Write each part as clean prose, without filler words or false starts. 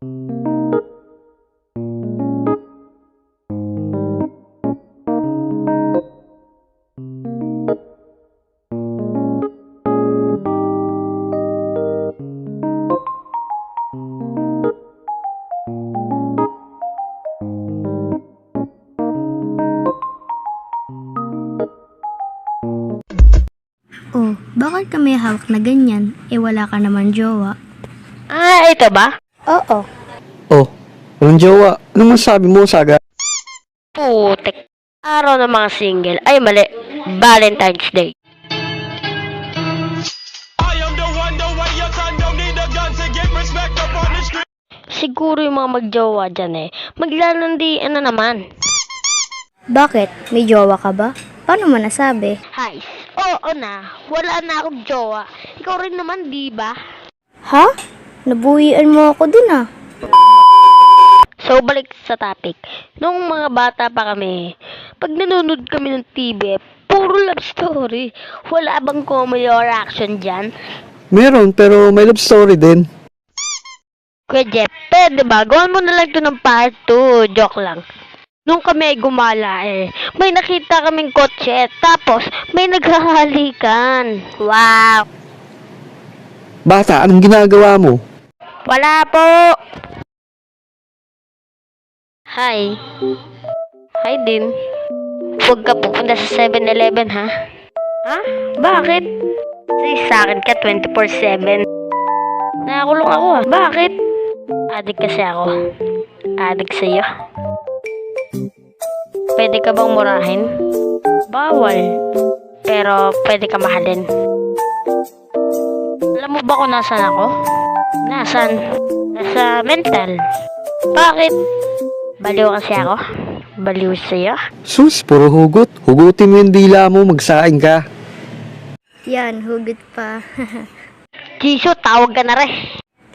Oh, bakit ka may hawak na ganyan? Wala ka naman jowa. Ah, ito ba? Oo. Oh, walang jowa. Anong masabi mo, Saga? Putek. Araw ng mga single. Ay, mali. Valentine's Day. Siguro yung mga magjowa dyan maglalandian na naman. Bakit? May jowa ka ba? Paano mo nasabi? Hay, oo na. Wala na akong jowa. Ikaw rin naman, di ba? Ha? Nabuhian mo ako dun ah. So, balik sa topic. Nung mga bata pa kami, pag nanonood kami ng TV, puro love story. Wala bang comedy or action dyan? Meron, pero may love story din. Kuya Jeff, pwede ba? Gawin mo na lang ito ng part 2. Joke lang. Nung kami gumala may nakita kaming kotse, tapos may naghahalikan. Wow! Bata, anong ginagawa mo? Wala po! Hi. Hi din. Huwag ka pupunta sa 7-Eleven, ha? Ha? Bakit? Kasi sa akin ka 24/7. Nakakulong ako, ha? Bakit? Adik kasi ako. Adik sa'yo. Pwede ka bang murahin? Bawal. Pero pwede ka mahalin. Alam mo ba kung nasan ako? Nasan? Nasa mental. Bakit? Baliw kasi ako? Baliw sa'yo? Sus, puro hugot. Hugutin mo yung dila mo, magsaing ka. Yan, hugot pa. Jisoo, tawag ka na rin.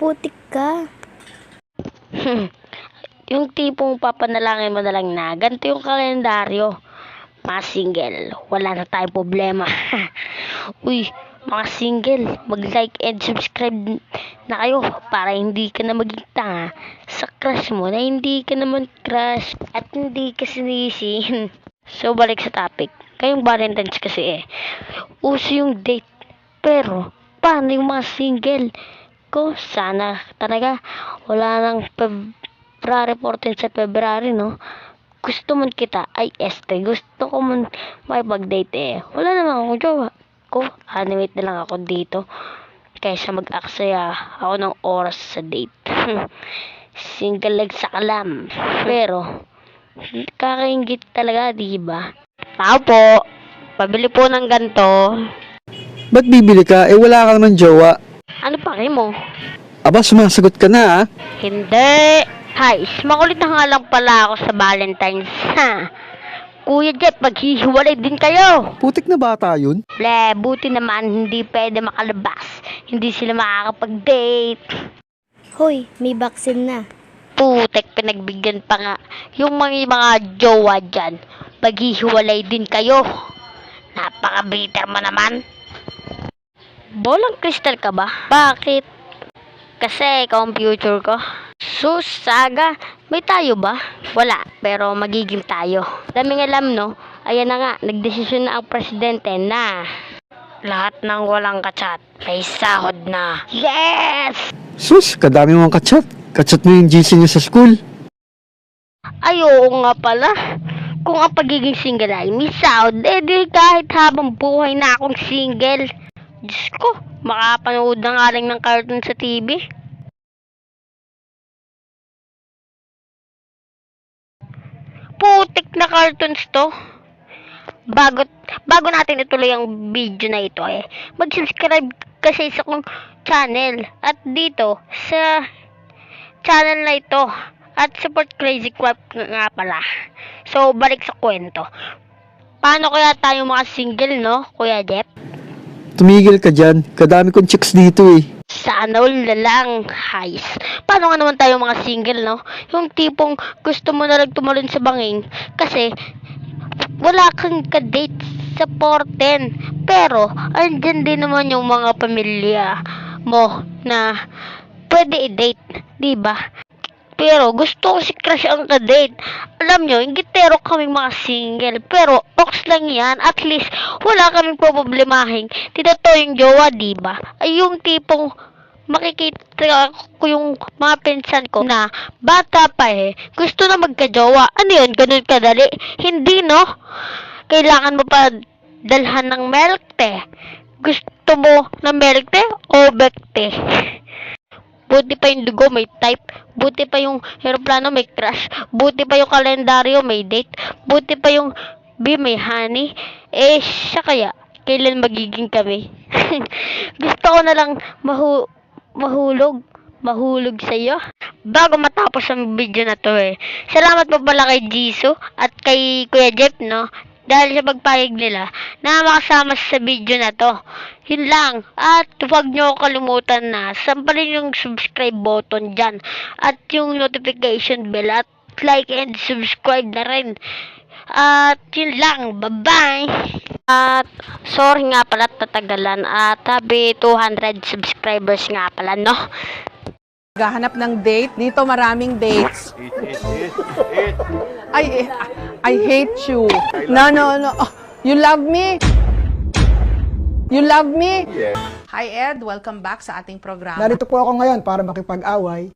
Putik ka. Yung tipong papanalangin mo na lang na, ganito yung kalendaryo. Mga single, wala na tayong problema. Uy, mga single, mag-like and subscribe na kayo para hindi ka na maging tanga sa crush mo na hindi ka naman crush at hindi ka sinisin. So, balik sa topic. Kayong Valentine's kasi uso yung date. Pero, paano yung mga single? Ko, sana talaga wala nang February 14 sa February, no? Gusto man kita, ay gusto ko man makipag-date wala naman akong jowa ko, animate na lang ako dito kaysa mag-aksaya ako ng oras sa date. Single leg sa kalam, pero kakaingit talaga, diba? Tao po, pabili po ng ganto. Ba't bibili ka? Wala ka naman jowa. Ano pa kayo mo? Aba, sumasagot ka na, ha? Hindi. Hay, makulit na nga lang pala ako sa Valentine's, ha? Kuya Jeff, maghihiwalay din kayo. Putik na bata yun. Ble, buti naman hindi pwede makalabas. Hindi sila makakapag-date. Hoy, may vaccine na. Putek, pinagbigyan pa nga. Yung mga jowa dyan, maghihiwalay din kayo. Napaka-bitter mo naman. Bolang kristal ka ba? Bakit? Kasi ikaw ang future ko. Sus, Saga, may tayo ba? Wala, pero magiging tayo. Daming alam, no? Ayan na nga, nagdesisyon na ang presidente na lahat ng walang kachat may sahod na. Yes! Sus, kadami mong kachat. Kachat mo yung GC niyo sa school. Ay, oo nga pala. Kung ang pagiging single ay may sahod, di kahit habang buhay na akong single. Diyos ko, makapanood na nga rin ng cartoon sa TV. Putik na cartoons to. Bago natin ituloy ang video na ito mag-subscribe kasi sa kong channel at dito sa channel na ito at support Crazy Crap nga pala. So, balik sa kwento. Paano kaya tayo mga single, no, Kuya Jeff? Tumigil ka dyan. Kadami kong chicks dito Sana all na lang, guys. Paano nga naman tayo mga single, no? Yung tipong gusto mo na lang tumalon sa bangin kasi wala kang ka-date sa 410. Pero, andyan din naman yung mga pamilya mo na pwede i-date, diba? Pero gusto ko si crush ang kadate. Alam nyo, ingitero kaming mga single. Pero ox lang yan. At least wala kaming problemahin. Totoo yung jowa, diba? Ay yung tipong makikita ko yung mga pinsan ko na bata pa gusto na magka-jowa. Ano yun? Ganun kadali? Hindi, no? Kailangan mo pa dalhan ng milk tea. Gusto mo ng milk tea o milk tea? Buti pa yung dugo may type. Buti pa yung aeroplano may crash. Buti pa yung kalendaryo may date. Buti pa yung bee may honey. Siya kaya, kailan magiging kami? Gusto ko na lang mahulog sa'yo bago matapos ang video na to Salamat po pala kay Jisoo at kay Kuya Jeff, no? Dahil sa pagpayag nila na makasama sa video na to. Yun lang. At huwag nyo kalimutan na sampalin yung subscribe button dyan. At yung notification bell. At like and subscribe na rin. At yun lang. Bye-bye! At sorry nga pala tatagalan. At sabi 200 subscribers nga pala, no? Gahanap ng date. Dito maraming dates. I hate you. No. Oh, you love me? You love me? Hi Ed, welcome back sa ating programa. Narito po ako ngayon para makipag-away.